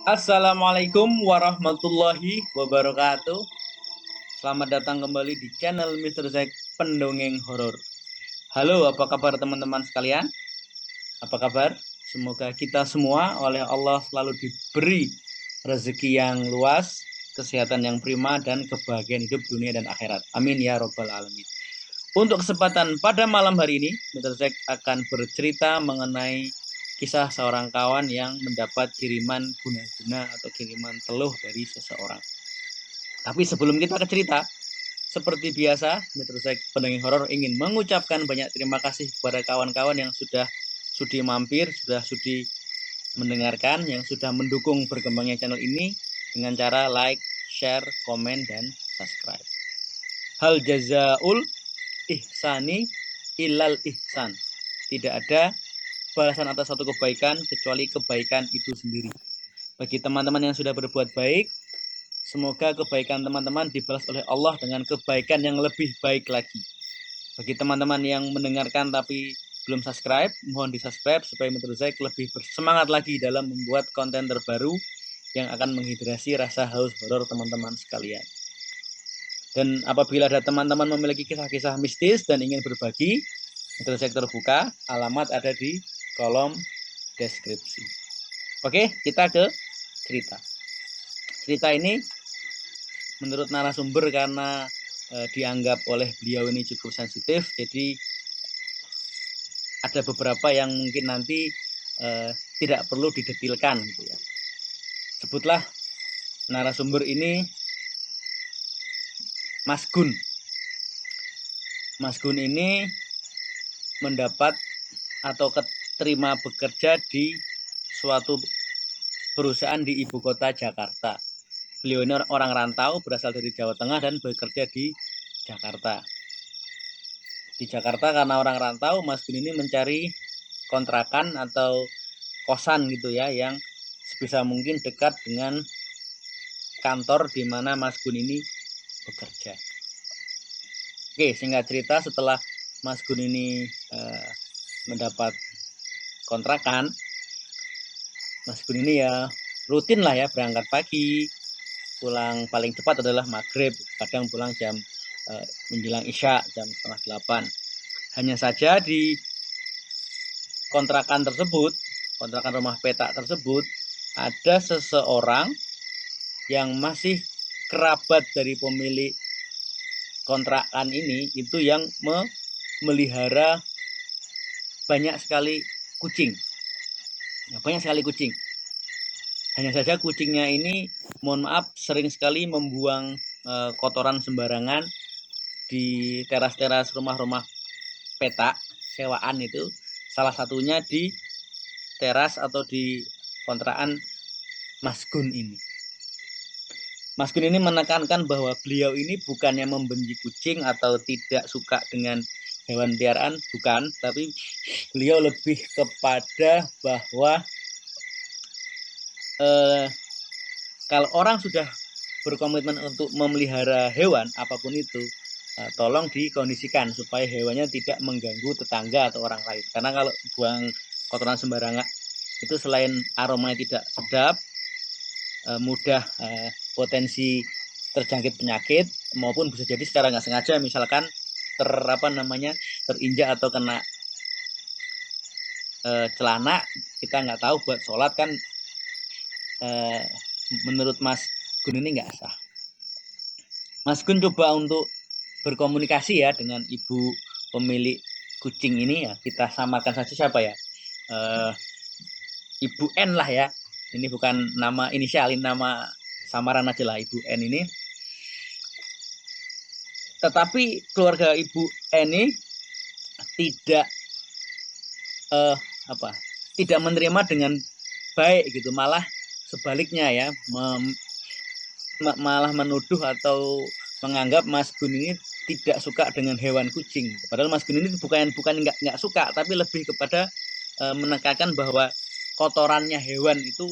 Assalamualaikum warahmatullahi wabarakatuh. Selamat datang kembali di channel Mr. Zack Pendongeng Horor. Halo, apa kabar teman-teman sekalian? Apa kabar? Semoga kita semua oleh Allah selalu diberi rezeki yang luas, kesehatan yang prima, dan kebahagiaan hidup dunia dan akhirat. Amin ya robbal alamin. Untuk kesempatan pada malam hari ini, Mr. Zack akan bercerita mengenai kisah seorang kawan yang mendapat kiriman guna-guna atau kiriman teluh dari seseorang. Tapi sebelum kita ke cerita, seperti biasa, Mr. Zack Pendongeng Horor ingin mengucapkan banyak terima kasih kepada kawan-kawan yang sudah sudi mampir, sudah sudi mendengarkan, yang sudah mendukung berkembangnya channel ini dengan cara like, share, komen, dan subscribe. Hal jazaul ihsani ilal ihsan. Tidak ada balasan atas satu kebaikan kecuali kebaikan itu sendiri. Bagi teman-teman yang sudah berbuat baik, semoga kebaikan teman-teman dibalas oleh Allah dengan kebaikan yang lebih baik lagi. Bagi teman-teman yang mendengarkan tapi belum subscribe, mohon di-subscribe supaya Mr. Zack lebih bersemangat lagi dalam membuat konten terbaru yang akan menghidrasi rasa haus horor teman-teman sekalian. Dan apabila ada teman-teman memiliki kisah-kisah mistis dan ingin berbagi, Mr. Zack terbuka, alamat ada di kolom deskripsi. Oke, kita ke cerita. Cerita ini menurut narasumber karena dianggap oleh beliau ini cukup sensitif, jadi ada beberapa yang mungkin nanti tidak perlu didetilkan gitu ya. Sebutlah narasumber ini Mas Gun. Mas Gun ini mendapat atau keterima bekerja di suatu perusahaan di ibu kota Jakarta. Beliau ini orang rantau, berasal dari Jawa Tengah dan bekerja di Jakarta. Di Jakarta karena orang rantau, Mas Gun ini mencari kontrakan atau kosan gitu ya, yang sebisa mungkin dekat dengan kantor di mana Mas Gun ini bekerja. Oke, singkat cerita, setelah Mas Gun ini mendapat kontrakan, Mas Gun ini ya rutin lah ya, berangkat pagi, pulang paling cepat adalah maghrib, kadang pulang jam menjelang isya jam 7:30. Hanya saja di kontrakan tersebut, kontrakan rumah petak tersebut, ada seseorang yang masih kerabat dari pemilik kontrakan ini, itu yang memelihara banyak sekali kucing. Nah, banyak sekali kucing. Hanya saja kucingnya ini, mohon maaf, sering sekali membuang kotoran sembarangan di teras-teras rumah-rumah petak sewaan itu. Salah satunya di teras atau di kontrakan Mas Gun ini. Mas Gun ini menekankan bahwa beliau ini bukannya membenci kucing atau tidak suka dengan hewan peliharaan, bukan, tapi beliau lebih kepada bahwa kalau orang sudah berkomitmen untuk memelihara hewan apapun itu, tolong dikondisikan supaya hewannya tidak mengganggu tetangga atau orang lain. Karena kalau buang kotoran sembarangan itu selain aromanya tidak sedap, mudah potensi terjangkit penyakit, maupun bisa jadi secara nggak sengaja misalkan terinjak atau kena celana, kita nggak tahu, buat sholat kan menurut Mas Gun ini nggak sah. Mas Gun coba untuk berkomunikasi ya dengan ibu pemilik kucing ini, ya kita samakan saja siapa ya, Ibu N lah ya, ini bukan nama inisialin, nama samaran aja lah, Ibu N ini. Tetapi keluarga Ibu N ini tidak tidak menerima dengan baik gitu, malah sebaliknya ya, malah menuduh atau menganggap Mas Gun ini tidak suka dengan hewan kucing. Padahal Mas Gun ini bukan nggak suka, tapi lebih kepada menekankan bahwa kotorannya hewan itu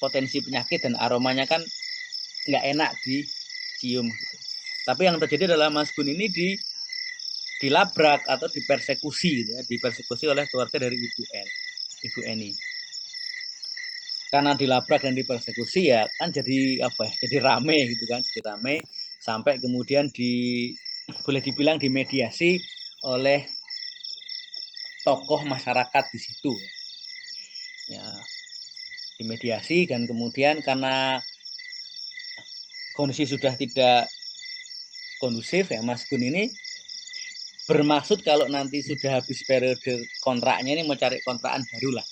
potensi penyakit dan aromanya kan nggak enak dicium gitu. Tapi yang terjadi adalah Mas Gun ini dilabrak atau dipersekusi gitu ya, dipersekusi oleh keluarga dari Ibu Eni. karena dilabrak dan dipersekusi ya kan jadi apa ya, jadi rame gitu kan, jadi rame sampai kemudian boleh dibilang dimediasi oleh tokoh masyarakat di situ ya, dimediasi. Dan kemudian karena kondisi sudah tidak kondusif ya, Mas Gun ini bermaksud kalau nanti sudah habis periode kontraknya ini mau cari kontrakan baru lah.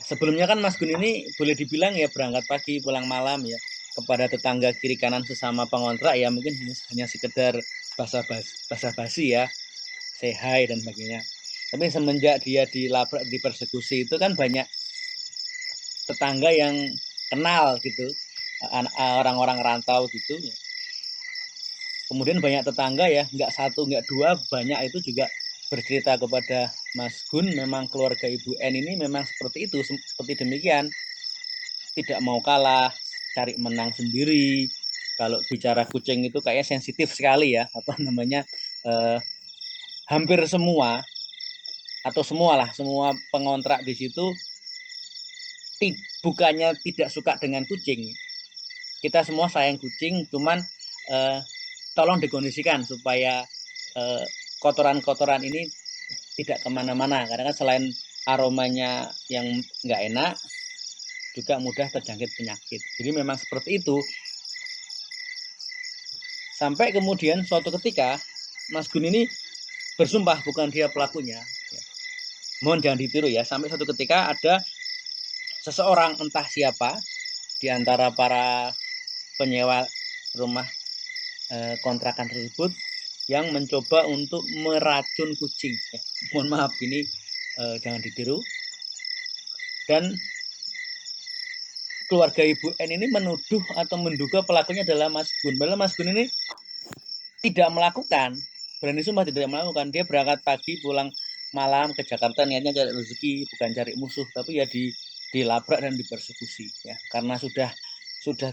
Sebelumnya kan Mas Gun ini boleh dibilang ya berangkat pagi pulang malam ya, kepada tetangga kiri kanan sesama pengontrak ya mungkin hanya sekedar basa-basi ya, say hi dan sebagainya. Tapi semenjak dia dilabrak, dipersekusi itu kan banyak tetangga yang kenal gitu, orang-orang rantau gitu. Kemudian banyak tetangga ya, nggak satu nggak dua, banyak itu juga bercerita kepada Mas Gun, memang keluarga Ibu N ini memang seperti itu, seperti demikian, tidak mau kalah, cari menang sendiri. Kalau bicara kucing itu kayaknya sensitif sekali ya, apa namanya, hampir semua atau semua pengontrak di situ bukannya tidak suka dengan kucing. Kita semua sayang kucing, cuman tolong dikondisikan supaya kotoran-kotoran ini tidak kemana-mana. Karena kan selain aromanya yang nggak enak, juga mudah terjangkit penyakit. Jadi memang seperti itu. Sampai kemudian suatu ketika Mas Gun ini bersumpah bukan dia pelakunya. Mohon jangan ditiru ya. Sampai suatu ketika ada seseorang entah siapa di antara para penyewa rumah kontrakan tersebut yang mencoba untuk meracun kucing. Mohon maaf ini jangan ditiru. Dan keluarga Ibu N ini menuduh atau menduga pelakunya adalah Mas Gun. Padahal Mas Gun ini tidak melakukan, berani sumpah tidak melakukan. Dia berangkat pagi pulang malam ke Jakarta niatnya cari rezeki, bukan cari musuh, tapi ya dilabrak dan dipersekusi ya, karena sudah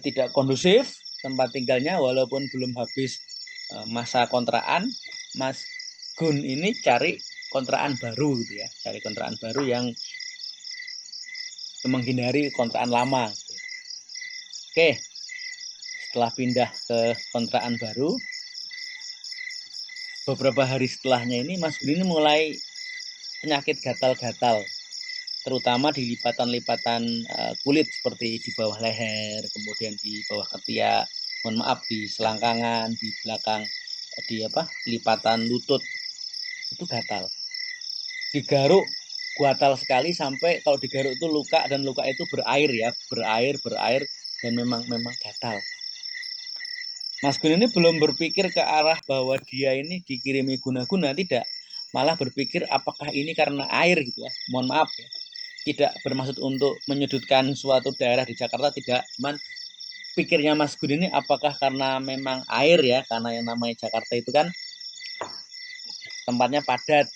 tidak kondusif tempat tinggalnya. Walaupun belum habis masa kontrakan, Mas Gun ini cari kontrakan baru gitu ya, cari kontrakan baru yang menghindari kontrakan lama. Oke, setelah pindah ke kontrakan baru, beberapa hari setelahnya ini Mas Gun ini mulai penyakit gatal-gatal, terutama di lipatan-lipatan kulit seperti di bawah leher, kemudian di bawah ketiak, mohon maaf di selangkangan, di belakang, di lipatan lutut itu gatal. Digaruk gatal sekali sampai kalau digaruk itu luka, dan luka itu berair ya, berair dan memang gatal. Mas Gun ini belum berpikir ke arah bahwa dia ini dikirimi guna-guna, tidak. Malah berpikir apakah ini karena air gitu ya. Mohon maaf ya. Tidak bermaksud untuk menyudutkan suatu daerah di Jakarta, tidak. Cuman pikirnya Mas Gun ini apakah karena memang air ya, karena yang namanya Jakarta itu kan tempatnya padat,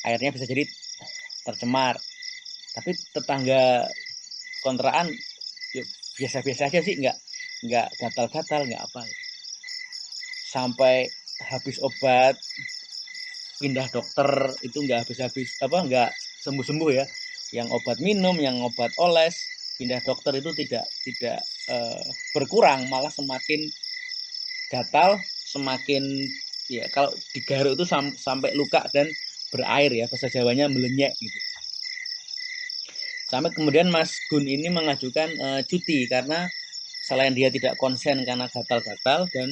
airnya bisa jadi tercemar. Tapi tetangga kontrakan biasa-biasa aja sih, nggak gatal-gatal, nggak apa. Sampai habis obat, pindah dokter itu nggak habis-habis, nggak sembuh-sembuh ya. Yang obat minum, yang obat oles, pindah dokter itu tidak berkurang, malah semakin gatal, semakin ya kalau digaruk itu sampai luka dan berair ya, bahasa Jawanya melenyek gitu. Sampai kemudian Mas Gun ini mengajukan cuti karena selain dia tidak konsen karena gatal-gatal, dan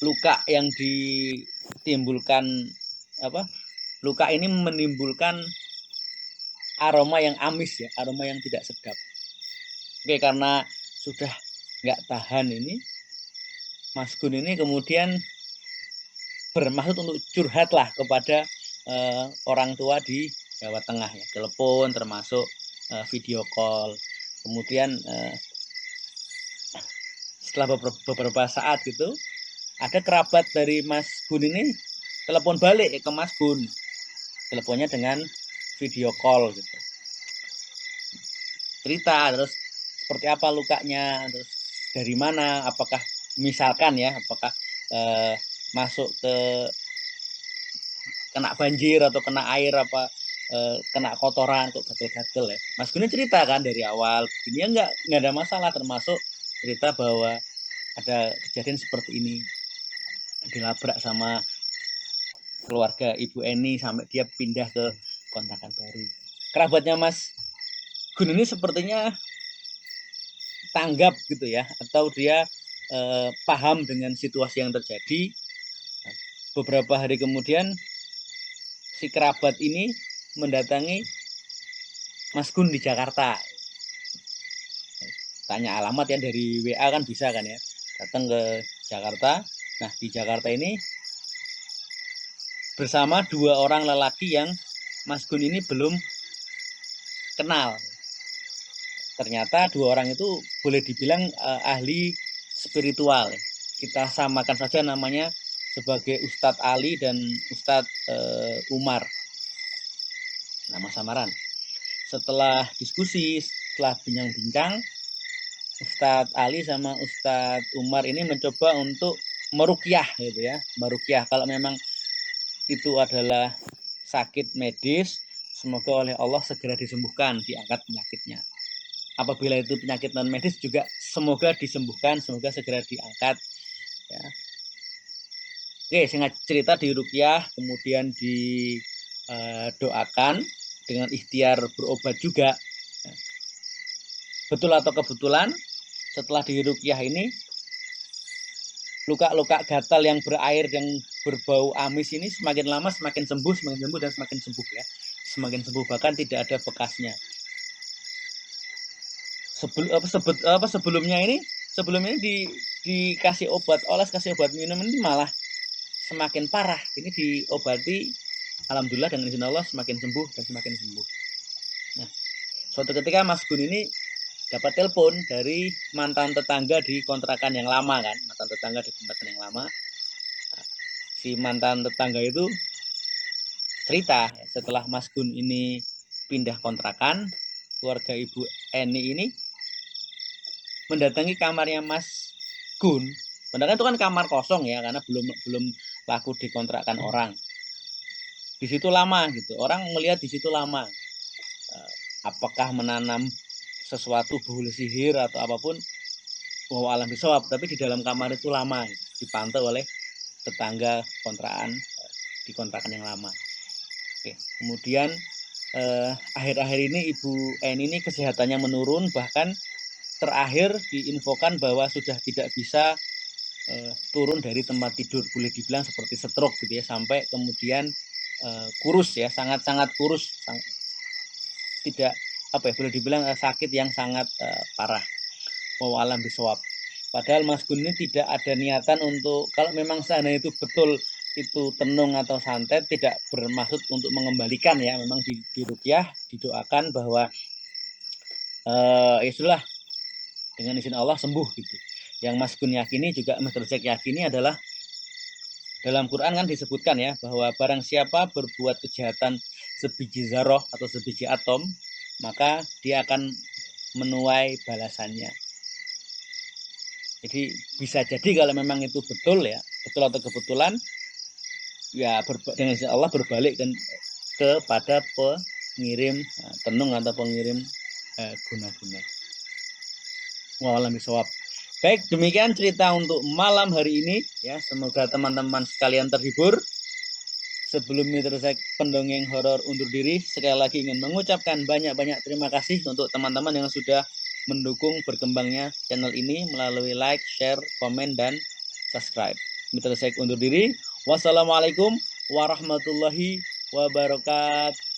luka yang ditimbulkan luka ini menimbulkan aroma yang amis ya, aroma yang tidak sedap. Oke, karena sudah nggak tahan ini, Mas Gun ini kemudian bermaksud untuk curhat lah kepada orang tua di Jawa Tengah ya, telepon termasuk video call. Kemudian setelah beberapa saat gitu, ada kerabat dari Mas Gun ini telepon balik ke Mas Gun, teleponnya dengan video call gitu, cerita terus seperti apa lukanya, terus dari mana, apakah misalkan ya, apakah masuk ke kena banjir atau kena air apa kena kotoran kok gatel-gatel ya. Mas Gun cerita kan dari awal ini ya nggak ada masalah, termasuk cerita bahwa ada kejadian seperti ini, dilabrak sama keluarga Ibu Eni sampai dia pindah ke kontrakan baru. Kerabatnya Mas Gun ini sepertinya tanggap gitu ya, atau dia paham dengan situasi yang terjadi. Beberapa hari kemudian si kerabat ini mendatangi Mas Gun di Jakarta. Tanya alamat ya, dari WA kan bisa kan ya, datang ke Jakarta. Nah di Jakarta ini bersama 2 orang lelaki yang Mas Gun ini belum kenal. Ternyata 2 orang itu boleh dibilang ahli spiritual. Kita samakan saja namanya sebagai Ustadz Ali dan Ustadz Umar, nama samaran. Setelah diskusi, setelah bincang-bincang, Ustadz Ali sama Ustadz Umar ini mencoba untuk meruqyah gitu ya. Meruqyah kalau memang itu adalah sakit medis, semoga oleh Allah segera disembuhkan, diangkat penyakitnya. Apabila itu penyakit non medis juga semoga disembuhkan, semoga segera diangkat ya. Oke, singkat cerita di ruqyah, kemudian didoakan dengan ikhtiar berobat juga. Betul atau kebetulan setelah di ruqyah ini luka-luka gatal yang berair yang berbau amis ini semakin lama semakin sembuh dan semakin sembuh ya. Semakin sembuh, bahkan tidak ada bekasnya. Sebelumnya ini dikasih obat, kasih obat minum ini malah semakin parah. Ini diobati, alhamdulillah dengan izin Allah semakin sembuh dan semakin sembuh. Nah, suatu ketika Mas Gun ini dapat telepon dari mantan tetangga di kontrakan yang lama kan, mantan tetangga di kontrakan yang lama. Nah, si mantan tetangga itu cerita setelah Mas Gun ini pindah kontrakan, keluarga Ibu Eni ini mendatangi kamarnya Mas Gun. Padahal itu kan kamar kosong ya, karena belum laku dikontrakan orang. Di situ lama gitu, orang melihat di situ lama. Apakah menanam sesuatu bulu sihir atau apapun, bahwa alam bisawab, tapi di dalam kamar itu lama gitu, dipantau oleh tetangga kontrakan di kontrakan yang lama. Oke, kemudian akhir-akhir ini Ibu N ini kesehatannya menurun, bahkan terakhir diinfokan bahwa sudah tidak bisa turun dari tempat tidur, boleh dibilang seperti stroke gitu ya, sampai kemudian kurus ya, sangat-sangat kurus, tidak apa ya, boleh dibilang sakit yang sangat parah. Wallahu alam bisawab. Padahal Mas Gun ini tidak ada niatan untuk, kalau memang seandainya itu betul itu tenung atau santet, tidak bermaksud untuk mengembalikan ya, memang di ruqyah didoakan bahwa ya sudah dengan izin Allah sembuh gitu. Yang Mas Gun yakini, juga Mr. Zack yakini adalah dalam Quran kan disebutkan ya, bahwa barang siapa berbuat kejahatan sebiji zarah atau sebiji atom, maka dia akan menuai balasannya. Jadi bisa jadi kalau memang itu betul ya, betul atau kebetulan ya, dengan izin Allah berbalik kepada pengirim tenung atau pengirim guna-guna. Wallahu a'lam. Baik, demikian cerita untuk malam hari ini ya. Semoga teman-teman sekalian terhibur. Sebelum Mr. Zack Pendongeng Horor undur diri, sekali lagi ingin mengucapkan banyak-banyak terima kasih untuk teman-teman yang sudah mendukung berkembangnya channel ini melalui like, share, komen, dan subscribe. Mr. Zack undur diri. Wassalamualaikum warahmatullahi wabarakatuh.